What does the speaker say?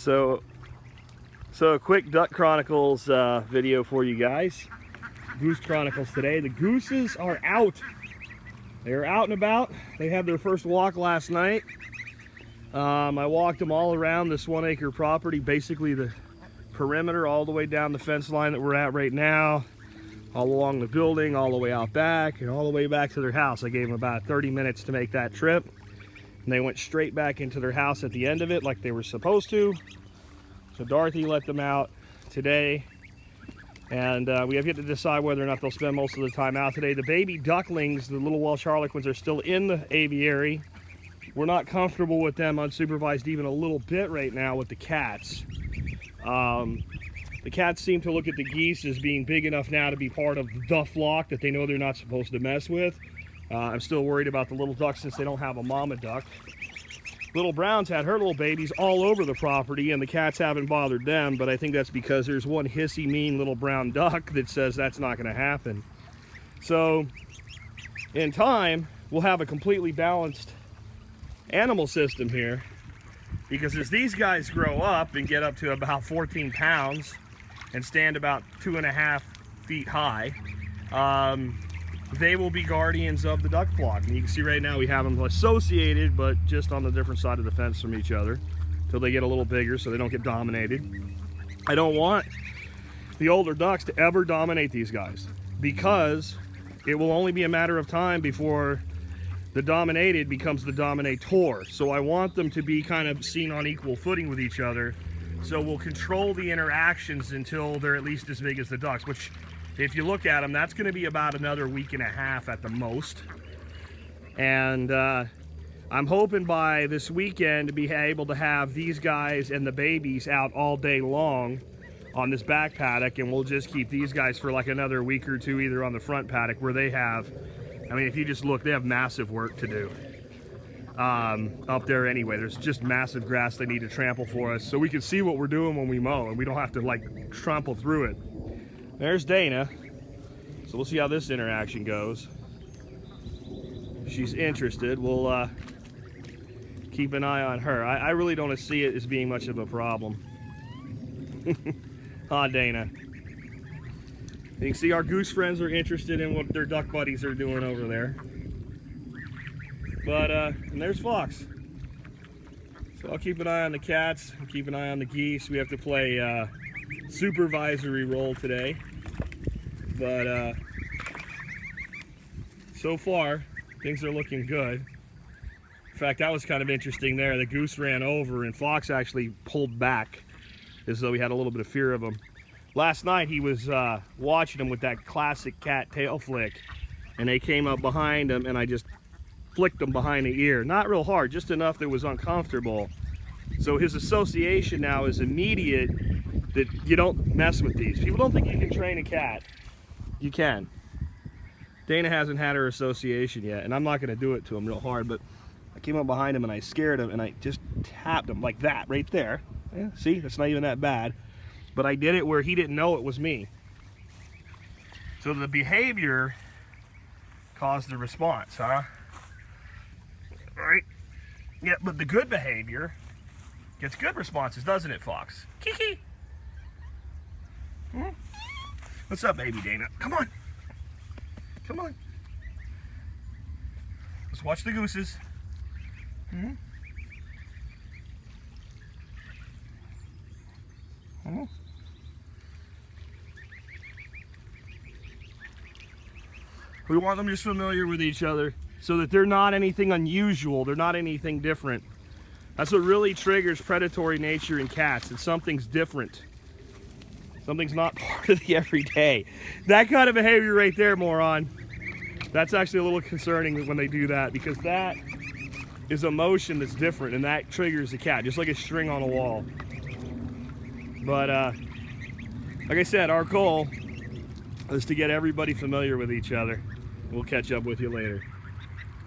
So a quick Duck Chronicles video for you guys. Goose Chronicles today. The gooses are out. They are out and about. They had their first walk last night. I walked them all around this 1 acre property, basically the perimeter all the way down the fence line that we're at right now, all along the building, all the way out back, and all the way back to their house. I gave them about 30 minutes to make that trip, and they went straight back into their house at the end of it like they were supposed to. So Dorothy let them out today, and we have yet to decide whether or not they'll spend most of the time out today. The baby ducklings, the little Welsh Harlequins, are still in the aviary. We're not comfortable with them unsupervised even a little bit right now with the cats. The cats seem to look at the geese as being big enough now to be part of the flock that they know they're not supposed to mess with. I'm still worried about the little ducks since they don't have a mama duck. Little Brown's had her little babies all over the property, and the cats haven't bothered them, but I think that's because there's one hissy, mean little brown duck that says that's not going to happen. So, in time, we'll have a completely balanced animal system here, because as these guys grow up and get up to about 14 pounds and stand about 2.5 feet high, they will be guardians of the duck flock. And you can see right now we have them associated, but just on the different side of the fence from each other until they get a little bigger so they don't get dominated. I don't want the older ducks to ever dominate these guys, because it will only be a matter of time before the dominated becomes the dominator. So I want them to be kind of seen on equal footing with each other. So we'll control the interactions until they're at least as big as the ducks, which if you look at them, that's going to be about another 1.5 weeks at the most. And I'm hoping by this weekend to be able to have these guys and the babies out all day long on this back paddock, and we'll just keep these guys for like another week or two either on the front paddock, where they have, I mean, if you just look, they have massive work to do up there anyway. There's just massive grass they need to trample for us, so we can see what we're doing when we mow, and we don't have to like trample through it. There's Dana. So we'll see how this interaction goes. She's interested. We'll keep an eye on her. I really don't see it as being much of a problem. Ah, Dana. You can see our goose friends are interested in what their duck buddies are doing over there. But, and there's Fox. So I'll keep an eye on the cats, and keep an eye on the geese. We have to play supervisory role today. But, so far, things are looking good. In fact, that was kind of interesting there. The goose ran over, and Fox actually pulled back as though he had a little bit of fear of him. Last night he was watching him with that classic cat tail flick, and they came up behind him, and I just flicked him behind the ear. Not real hard, just enough that it was uncomfortable. So his association now is immediate that you don't mess with these. People don't think you can train a cat. You can. Dana hasn't had her association yet, and I'm not going to do it to him real hard, but I came up behind him and I scared him, and I just tapped him like that right there. Yeah, see, that's not even that bad. But I did it where he didn't know it was me. So the behavior caused the response, huh? Right? Yeah, but the good behavior gets good responses, doesn't it, Fox? Kiki! Hmm? What's up, baby Dana? Come on. Come on. Let's watch the gooses. Hmm? Hmm? We want them just familiar with each other so that they're not anything unusual, they're not anything different. That's what really triggers predatory nature in cats. It's something's different. Something's not part of the everyday. That kind of behavior right there, moron. That's actually a little concerning when they do that, because that is a motion that's different, and that triggers the cat, just like a string on a wall. But like I said, our goal is to get everybody familiar with each other. We'll catch up with you later.